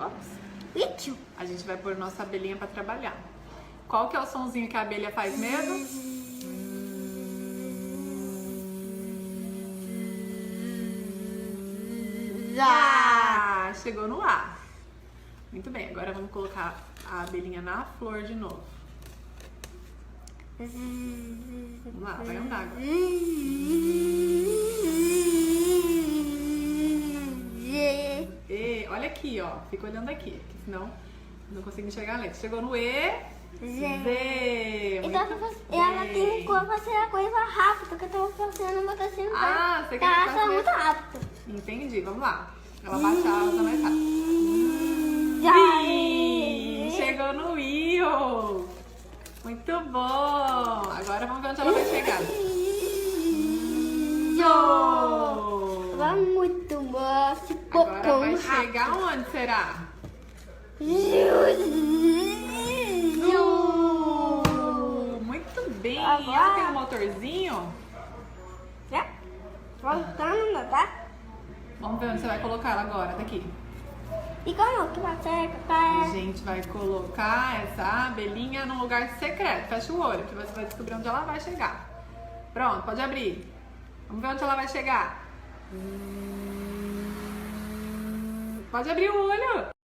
Ops. Lítio. A gente vai pôr nossa abelhinha pra trabalhar. Qual que é o sonzinho que a abelha faz mesmo? Já. Chegou no A. Muito bem, agora vamos colocar a abelhinha na flor de novo. Vamos lá, vai andar agora. E, olha aqui, ó. Fica olhando aqui, porque senão não consigo enxergar a letra. Chegou no E. Z. Então, ela tem que fazer a coisa rápido, porque eu tô fazendo uma coisa Ah, você quer ela que faça faça muito rápido. Entendi, vamos lá. Ela bate a asa mais rápido. Já. I. Chegou no I. Muito bom. Agora vamos ver onde ela vai chegar. Yo. Vai muito bom. Agora vai chegar onde será? Muito bem. Agora- Ela tem um motorzinho? Já. Voltando, tá? Vamos ver onde você vai colocar ela agora. Daqui. E como que vai ser? A gente vai colocar essa abelhinha num lugar secreto. Fecha o olho, que você vai descobrir onde ela vai chegar. Pronto, pode abrir. Vamos ver onde ela vai chegar. Pode abrir o olho.